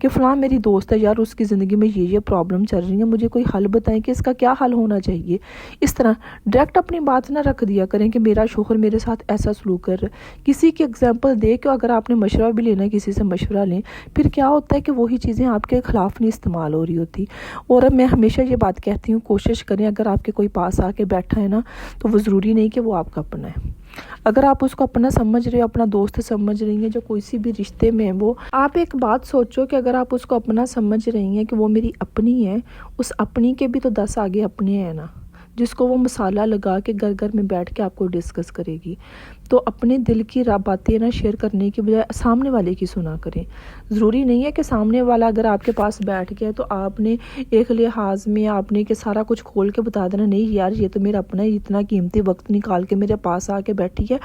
کہ فلاں میری دوست ہے یار، اس کی زندگی میں یہ پرابلم چل رہی ہے، مجھے کوئی حل بتائیں کہ اس کا کیا حل ہونا چاہیے۔ اس طرح ڈائریکٹ اپنی بات نہ رکھ دیا کریں کہ میرا شوہر میرے ساتھ ایسا سلوک کر رہا ہے۔ کسی کی ایگزامپل دے کہ اگر آپ نے مشورہ بھی لینا ہے کسی سے مشورہ لیں، پھر کیا ہوتا ہے کہ وہی چیزیں آپ کے خلاف نہیں استعمال ہو رہی ہوتی۔ اور اب میں ہمیشہ یہ بات کہتی ہوں، کوشش کریں اگر آپ کے کوئی پاس آ کے بیٹھا ہے نا، تو وہ ضروری نہیں کہ وہ آپ کا اپنا ہے۔ اگر آپ اس کو اپنا سمجھ رہے ہو، اپنا دوست سمجھ رہی ہیں، جو کوئی بھی رشتے میں وہ، آپ ایک بات سوچو کہ اگر آپ اس کو اپنا سمجھ رہی ہیں کہ وہ میری اپنی ہے، اس اپنی کے بھی تو 10 آگے اپنے ہیں نا، جس کو وہ مسالہ لگا کے گھر گھر میں بیٹھ کے آپ کو ڈسکس کرے گی۔ تو اپنے دل کی باتیں نا شیئر کرنے کی بجائے سامنے والے کی سنا کریں۔ ضروری نہیں ہے کہ سامنے والا اگر آپ کے پاس بیٹھ گیا تو آپ نے ایک لحاظ میں آپ نے کہ سارا کچھ کھول کے بتا دینا، نہیں یار یہ تو میرا اپنا ہے، اتنا قیمتی وقت نکال کے میرے پاس آ کے بیٹھی ہے۔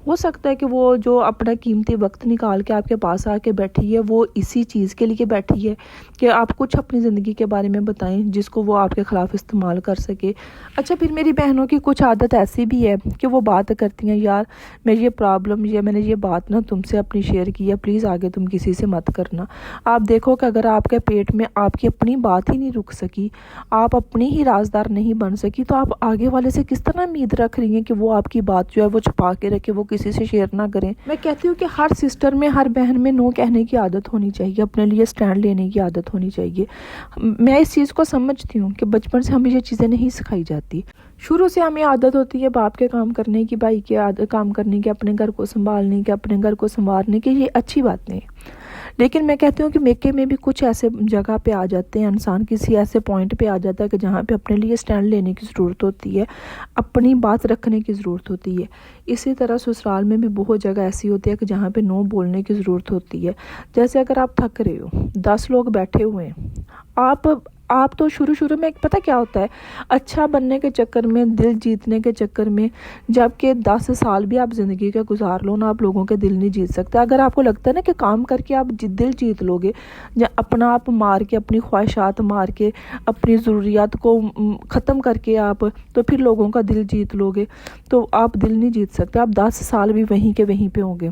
ہو سکتا ہے کہ وہ جو اپنا قیمتی وقت نکال کے آپ کے پاس آ کے بیٹھی ہے، وہ اسی چیز کے لیے بیٹھی ہے کہ آپ کچھ اپنی زندگی کے بارے میں بتائیں جس کو وہ آپ کے خلاف استعمال کر سکے۔ اچھا، پھر میری بہنوں کی کچھ عادت ایسی بھی ہے کہ وہ بات کرتی ہیں، یار میں یہ پرابلم میں نے یہ بات نا تم سے اپنی شیئر کی ہے، پلیز آگے تم کسی سے مت کرنا۔ آپ دیکھو کہ اگر آپ کے پیٹ میں آپ کی اپنی بات ہی نہیں رک سکی، آپ اپنی ہی رازدار نہیں بن سکی، تو آپ آگے والے سے کس طرح امید رکھ رہی ہیں کہ وہ آپ کی بات جو ہے وہ چھپا کے رکھے، وہ کسی سے شیئر نہ کریں۔ میں کہتی ہوں کہ ہر سسٹر میں، ہر بہن میں نو کہنے کی عادت ہونی چاہیے، اپنے لیے سٹینڈ لینے کی عادت ہونی چاہیے۔ میں اس چیز کو سمجھتی ہوں کہ بچپن سے ہمیں یہ چیزیں نہیں سکھائی جاتی۔ شروع سے ہمیں عادت ہوتی ہے باپ کے کام کرنے کی، بھائی کے کام کرنے کی، اپنے گھر کو سنبھالنے کی، اپنے گھر کو سنوارنے کی، یہ اچھی بات نہیں۔ لیکن میں کہتی ہوں کہ میکے میں بھی کچھ ایسے جگہ پہ آ جاتے ہیں، انسان کسی ایسے پوائنٹ پہ آ جاتا ہے کہ جہاں پہ اپنے لیے سٹینڈ لینے کی ضرورت ہوتی ہے، اپنی بات رکھنے کی ضرورت ہوتی ہے۔ اسی طرح سسرال میں بھی بہت جگہ ایسی ہوتی ہے کہ جہاں پہ نو بولنے کی ضرورت ہوتی ہے۔ جیسے اگر آپ تھک رہے ہو، 10 لوگ بیٹھے ہوئے ہیں، آپ تو شروع میں پتہ کیا ہوتا ہے، اچھا بننے کے چکر میں، دل جیتنے کے چکر میں، جب کہ 10 سال بھی آپ زندگی کے گزار لو نا، آپ لوگوں کے دل نہیں جیت سکتے۔ اگر آپ کو لگتا ہے نا کہ کام کر کے آپ دل جیت لو گے، یا اپنا آپ مار کے، اپنی خواہشات مار کے، اپنی ضروریات کو ختم کر کے آپ تو پھر لوگوں کا دل جیت لو گے، تو آپ دل نہیں جیت سکتے۔ آپ 10 سال بھی وہیں کے وہیں پہ ہوں گے،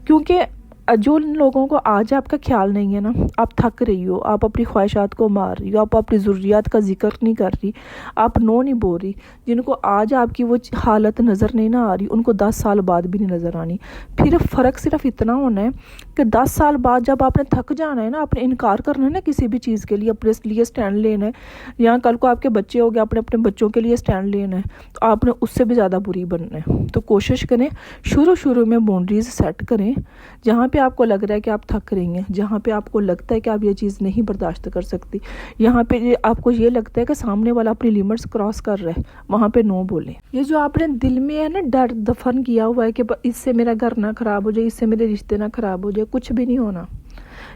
کیونکہ جو لوگوں کو آج آپ کا خیال نہیں ہے نا، آپ تھک رہی ہو، آپ اپنی خواہشات کو مار رہی ہو، آپ اپنی ضروریات کا ذکر نہیں کر رہی، آپ نو نہیں بول رہی، جن کو آج آپ کی وہ حالت نظر نہیں نہ آ رہی، ان کو 10 سال بعد بھی نہیں نظر آنی۔ پھر فرق صرف اتنا ہونا ہے کہ 10 سال بعد جب آپ نے تھک جانا ہے نا، آپ نے انکار کرنا ہے نا کسی بھی چیز کے لیے، اپنے لیے سٹینڈ لینا ہے، یا کل کو آپ کے بچے ہو گئے، آپ نے اپنے بچوں کے لیے سٹینڈ لینا ہے، تو آپ نے اس سے بھی زیادہ بری بننا ہے۔ تو کوشش کریں شروع میں باؤنڈریز سیٹ کریں، جہاں پہ آپ کو لگ رہا ہے کہ آپ تھک رہی ہیں، جہاں پہ آپ کو لگتا ہے کہ آپ یہ چیز نہیں برداشت کر سکتی، یہاں پہ آپ کو یہ لگتا ہے کہ سامنے والا اپنی لیمٹس کراس کر رہا ہے، وہاں پہ نو بولیں۔ یہ جو آپ نے دل میں ہے نا ڈر دفن کیا ہوا ہے کہ اس سے میرا گھر نہ خراب ہو جائے، اس سے میرے رشتے نہ خراب ہو جائے، کچھ بھی نہیں ہونا۔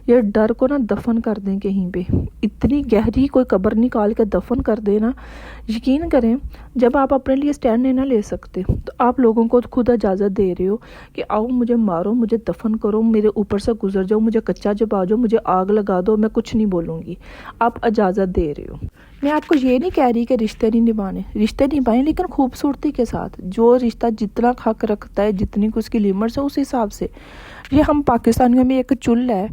یہ ڈر کو نا دفن کر دیں کہیں پہ، اتنی گہری کوئی قبر نکال کے دفن کر دیں نا۔ یقین کریں جب آپ اپنے لیے سٹینڈ نہیں نہ لے سکتے تو آپ لوگوں کو خود اجازت دے رہے ہو کہ آؤ مجھے مارو، مجھے دفن کرو، میرے اوپر سے گزر جاؤ، مجھے کچا چبا جاؤ، مجھے آگ لگا دو، میں کچھ نہیں بولوں گی۔ آپ اجازت دے رہے ہو۔ میں آپ کو یہ نہیں کہہ رہی کہ رشتے نہیں نبھانے، رشتے نبھائیں لیکن خوبصورتی کے ساتھ۔ جو رشتہ جتنا حق رکھتا ہے، جتنی اس کی لیمٹس ہے، اس حساب سے۔ یہ ہم پاکستانیوں میں ایک چل ہے،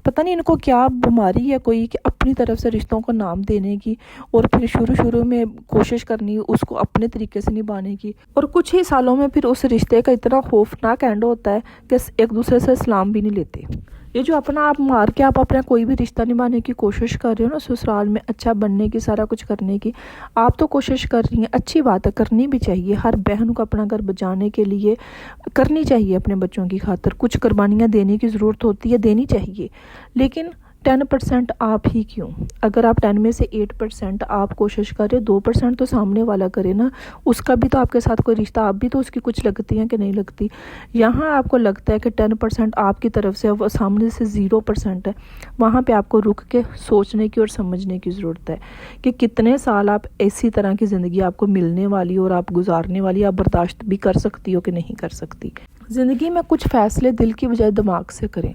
پتہ نہیں ان کو کیا بیماری ہے کوئی، کہ اپنی طرف سے رشتوں کو نام دینے کی، اور پھر شروع میں کوشش کرنی اس کو اپنے طریقے سے نبھانے کی، اور کچھ ہی سالوں میں پھر اس رشتے کا اتنا خوفناک اینڈ ہوتا ہے کہ ایک دوسرے سے سلام بھی نہیں لیتے۔ یہ جو اپنا آپ مار کے آپ اپنا کوئی بھی رشتہ نبھانے کی کوشش کر رہے ہو نا، سسرال میں اچھا بننے کی، سارا کچھ کرنے کی، آپ تو کوشش کر رہی ہیں، اچھی بات ہے، کرنی بھی چاہیے۔ ہر بہن کو اپنا گھر بچانے کے لیے کرنی چاہیے، اپنے بچوں کی خاطر کچھ قربانیاں دینے کی ضرورت ہوتی ہے، دینی چاہیے، لیکن 10% آپ ہی کیوں؟ اگر آپ 10 میں سے 8% آپ کوشش کریں، 2% تو سامنے والا کرے نا، اس کا بھی تو آپ کے ساتھ کوئی رشتہ، آپ بھی تو اس کی کچھ لگتی ہیں کہ نہیں لگتی۔ یہاں آپ کو لگتا ہے کہ 10% آپ کی طرف سے، وہ سامنے سے 0% ہے، وہاں پہ آپ کو رک کے سوچنے کی اور سمجھنے کی ضرورت ہے کہ کتنے سال آپ ایسی طرح کی زندگی آپ کو ملنے والی اور آپ گزارنے والی، آپ برداشت بھی کر سکتی ہو کہ نہیں کر سکتی۔ زندگی میں کچھ فیصلے دل کی بجائے دماغ سے کریں.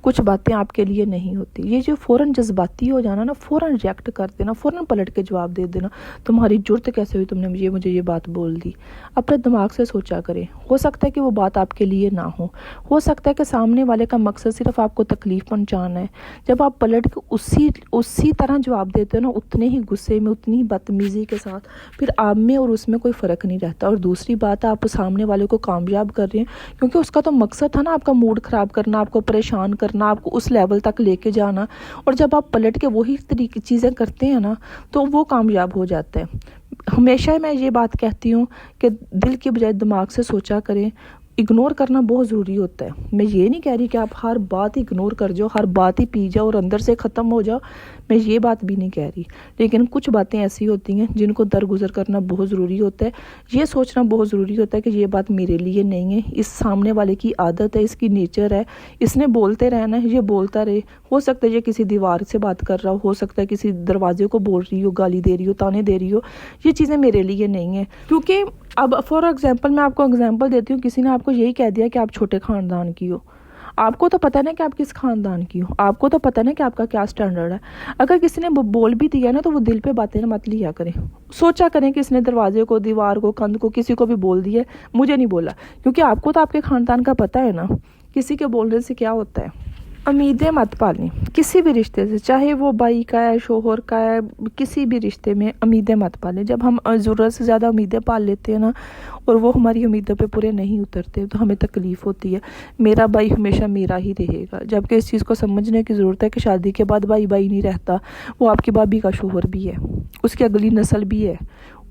کچھ باتیں آپ کے لیے نہیں ہوتی. یہ جو فوراً جذباتی ہو جانا نا، فوراً ریئیکٹ کر دینا، فوراً پلٹ کے جواب دے دینا، تمہاری جرت کیسے ہوئی، تم نے مجھے یہ بات بول دی. اپنے دماغ سے سوچا کریں. ہو سکتا ہے کہ وہ بات آپ کے لیے نہ ہو سکتا ہے کہ سامنے والے کا مقصد صرف آپ کو تکلیف پہنچانا ہے. جب آپ پلٹ کے اسی طرح جواب دیتے ہو نا، اتنے ہی غصے میں، اتنی ہی بدتمیزی کے ساتھ، پھر آپ میں اور اس میں کوئی فرق نہیں رہتا. اور دوسری بات، آپ سامنے والے کو کامیاب کر رہے ہیں، کیونکہ اس کا تو مقصد تھا نا آپ کا موڈ خراب کرنا، آپ کو پریشان کرنا، آپ کو اس لیول تک لے کے جانا. اور جب آپ پلٹ کے وہی طریقے چیزیں کرتے ہیں نا، تو وہ کامیاب ہو جاتے ہیں. ہمیشہ میں یہ بات کہتی ہوں کہ دل کی بجائے دماغ سے سوچا کریں. اگنور کرنا بہت ضروری ہوتا ہے. میں یہ نہیں کہہ رہی کہ آپ ہر بات اگنور کر جاؤ، ہر بات ہی پی جاؤ اور اندر سے ختم ہو جاؤ، میں یہ بات بھی نہیں کہہ رہی. لیکن کچھ باتیں ایسی ہوتی ہیں جن کو درگزر کرنا بہت ضروری ہوتا ہے. یہ سوچنا بہت ضروری ہوتا ہے کہ یہ بات میرے لیے نہیں ہے، اس سامنے والے کی عادت ہے، اس کی نیچر ہے، اس نے بولتے رہنا ہے، یہ بولتا رہے. ہو سکتا ہے یہ کسی دیوار سے بات کر رہا ہو سکتا ہے کسی دروازے کو بول رہی ہو، گالی دے رہی ہو، تانے دے رہی ہو. یہ چیزیں میرے لیے نہیں ہیں. کیونکہ اب فار ایگزامپل میں آپ کو ایگزامپل دیتی ہوں، کسی نے آپ کو یہی کہہ دیا کہ آپ چھوٹے خاندان کی ہو. آپ کو تو پتہ نا کہ آپ کس خاندان کی ہو، آپ کو تو پتہ نا کہ آپ کا کیا سٹینڈرڈ ہے. اگر کسی نے بول بھی دیا نا، تو وہ دل پہ باتیں مت لیا کریں. سوچا کریں کہ اس نے دروازے کو، دیوار کو، کندھ کو، کسی کو بھی بول دیا ہے، مجھے نہیں بولا. کیونکہ آپ کو تو آپ کے خاندان کا پتہ ہے نا کسی کے بولنے سے کیا ہوتا ہے. امیدیں مت پالیں کسی بھی رشتے سے، چاہے وہ بھائی کا ہے، شوہر کا ہے، کسی بھی رشتے میں امیدیں مت پالیں. جب ہم ضرورت سے زیادہ امیدیں پال لیتے ہیں نا، اور وہ ہماری امیدوں پہ پورے نہیں اترتے، تو ہمیں تکلیف ہوتی ہے. میرا بھائی ہمیشہ میرا ہی رہے گا. جبکہ اس چیز کو سمجھنے کی ضرورت ہے کہ شادی کے بعد بھائی نہیں رہتا، وہ آپ کی بھابھی کا شوہر بھی ہے، اس کی اگلی نسل بھی ہے.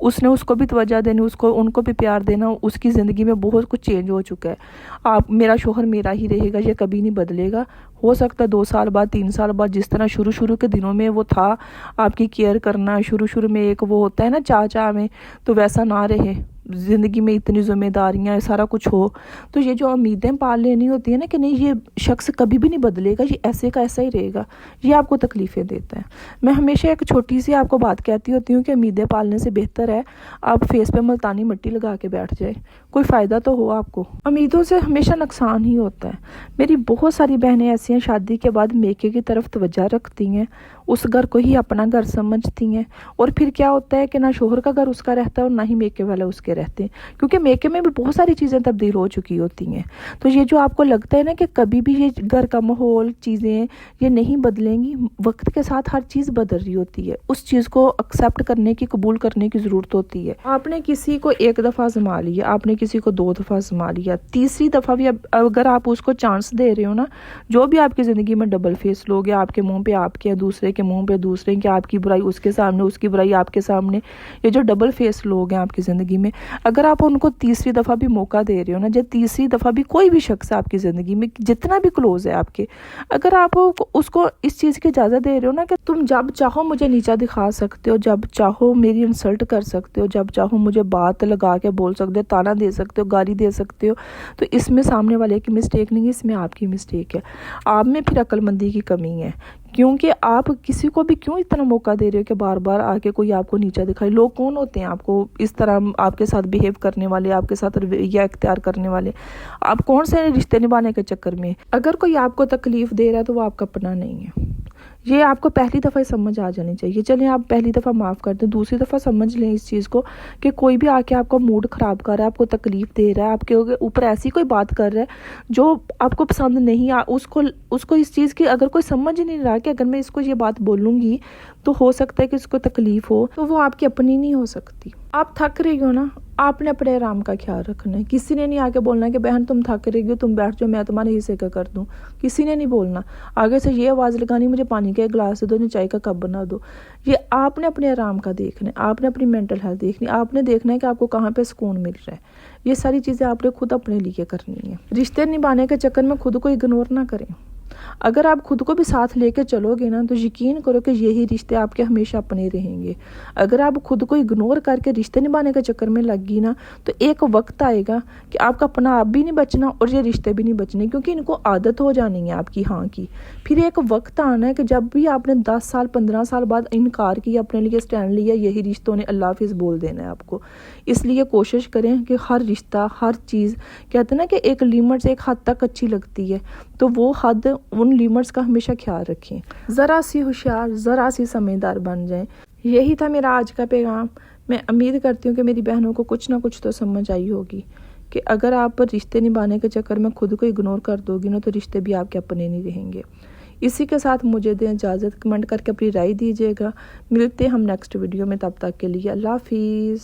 اس نے اس کو بھی توجہ دینی، ان کو بھی پیار دینا. اس کی زندگی میں بہت کچھ چینج ہو چکا ہے. میرا شوہر میرا ہی رہے گا، یہ کبھی نہیں بدلے گا. ہو سکتا ہے 2 سال بعد، 3 سال بعد، جس طرح شروع کے دنوں میں وہ تھا آپ کی کیئر کرنا، شروع میں ایک وہ ہوتا ہے نا چاچا میں، تو ویسا نہ رہے. زندگی میں اتنی ذمہ داریاں، سارا کچھ ہو، تو یہ جو امیدیں پال لینی ہوتی ہے نا کہ نہیں یہ شخص کبھی بھی نہیں بدلے گا، یہ ایسے کا ایسا ہی رہے گا، یہ آپ کو تکلیفیں دیتا ہے. میں ہمیشہ ایک چھوٹی سی آپ کو بات کہتی ہوتی ہوں کہ امیدیں پالنے سے بہتر ہے آپ فیس پہ ملتانی مٹی لگا کے بیٹھ جائے، کوئی فائدہ تو ہو آپ کو. امیدوں سے ہمیشہ نقصان ہی ہوتا ہے. میری بہت ساری بہنیں ایسی ہیں شادی کے بعد میکے کی طرف توجہ رکھتی ہیں، اس گھر کو ہی اپنا گھر سمجھتی ہیں، اور پھر کیا ہوتا ہے کہ نہ شوہر کا گھر اس کا رہتا ہے اور نہ ہی میکے والا اس کے رہتے ہیں. کیونکہ میکے میں بھی بہت ساری چیزیں تبدیل ہو چکی ہوتی ہیں. تو یہ جو آپ کو لگتا ہے نا کہ کبھی بھی یہ گھر کا ماحول، چیزیں یہ نہیں بدلیں گی، وقت کے ساتھ ہر چیز بدل رہی ہوتی ہے. اس چیز کو ایکسیپٹ کرنے کی، قبول کرنے کی ضرورت ہوتی ہے. آپ نے کسی کو 1 دفعہ آزما لیا، آپ نے کسی کو 2 دفعہ آزما لیا، تیسری دفعہ بھی اگر آپ اس کو چانس دے رہے ہو نا، جو بھی آپ کی زندگی میں ڈبل فیس لوگ ہیں، آپ کے منہ پہ آپ کے، دوسرے کے منہ پہ دوسرے کے، آپ کی برائی اس کے سامنے، اس کی برائی آپ کے سامنے، یہ جو ڈبل فیس لوگ ہیں آپ کی زندگی میں، اگر آپ ان کو تیسری دفعہ بھی موقع دے رہے ہو نا، جب تیسری دفعہ بھی کوئی بھی شخص آپ کی زندگی میں جتنا بھی کلوز ہے آپ کے، اگر آپ اس کو اس چیز کی اجازت دے رہے ہو نا کہ تم جب چاہو مجھے نیچا دکھا سکتے ہو، جب چاہو میری انسلٹ کر سکتے ہو، جب چاہو مجھے بات لگا کے بول سکتے ہو، تانا دے سکتے ہو، گالی دے سکتے ہو، تو اس میں سامنے والے کی مسٹیک نہیں ہے، اس میں آپ کی مسٹیک ہے. آپ میں پھر عقل مندی کی کمی ہے. کیونکہ آپ کسی کو بھی کیوں اتنا موقع دے رہے ہو کہ بار بار آ کے کوئی آپ کو نیچا دکھائے. لوگ کون ہوتے ہیں آپ کو اس طرح آپ کے ساتھ بیہیو کرنے والے، آپ کے ساتھ رویہ اختیار کرنے والے؟ آپ کون سے رشتے نبھانے کے چکر میں؟ اگر کوئی آپ کو تکلیف دے رہا ہے تو وہ آپ کا اپنا نہیں ہے. یہ آپ کو پہلی دفعہ سمجھ آ جانی چاہیے. چلیں آپ پہلی دفعہ معاف کر دیں، دوسری دفعہ سمجھ لیں اس چیز کو کہ کوئی بھی آ کے آپ کو موڈ خراب کر رہا ہے، آپ کو تکلیف دے رہا ہے، آپ کے اوپر ایسی کوئی بات کر رہا ہے جو آپ کو پسند نہیں، اس کو اس چیز کی اگر کوئی سمجھ نہیں رہا کہ اگر میں اس کو یہ بات بولوں گی تو ہو سکتا ہے کہ اس کو تکلیف ہو، تو وہ آپ کی اپنی نہیں ہو سکتی. آپ تھک رہی ہو نا، آپ نے اپنے آرام کا خیال رکھنا ہے. کسی نے نہیں آ کے بولنا کہ بہن تم تھک رہی ہو، تم بیٹھ جاؤ، میں تمہارے حصے کا کر دوں. کسی نے نہیں بولنا. آگے سے یہ آواز لگانی مجھے پانی کا گلاس دو، مجھے چائے کا کپ بنا دو. یہ آپ نے اپنے آرام کا دیکھنا ہے، آپ نے اپنی مینٹل ہیلتھ دیکھنی ہے، آپ نے دیکھنا ہے کہ آپ کو کہاں پہ سکون مل رہا ہے. یہ ساری چیزیں آپ نے خود اپنے لیے کرنی ہے. رشتے نبھانے کے چکر میں خود کو اگنور نہ کریں. اگر آپ خود کو بھی ساتھ لے کے چلو گے نا تو یقین کرو کہ یہی رشتے آپ کے ہمیشہ اپنے رہیں گے. اگر آپ خود کو اگنور کر کے رشتے نبھانے کے چکر میں لگ گئی نا تو ایک وقت آئے گا کہ آپ کا اپنا آپ بھی نہیں بچنا اور یہ رشتے بھی نہیں بچنے, کیونکہ ان کو عادت ہو جانی ہے آپ کی ہاں کی. پھر ایک وقت آنا ہے کہ جب بھی آپ نے 10 سال 15 سال بعد انکار کیا, اپنے لیے سٹینڈ لیا, یہی رشتوں نے اللہ حافظ بول دینا ہے آپ کو. اس لیے کوشش کریں کہ ہر رشتہ ہر چیز کہتے ہیں نا کہ ایک لیمٹ سے ایک حد تک اچھی لگتی ہے, تو وہ حد ان لیمٹس کا ہمیشہ خیال رکھیں. ذرا سی ہوشیار ذرا سی سمجھدار بن جائیں. یہی تھا میرا آج کا پیغام. میں امید کرتی ہوں کہ میری بہنوں کو کچھ نہ کچھ تو سمجھ آئی ہوگی کہ اگر آپ رشتے نبھانے کے چکر میں خود کو اگنور کر دو گی نا تو رشتے بھی آپ کے اپنے نہیں رہیں گے. اسی کے ساتھ مجھے دیں اجازت, کمنٹ کر کے اپنی رائے دیجیے گا. ملتے ہم نیکسٹ ویڈیو میں, تب تک کے لیے اللہ حافظ.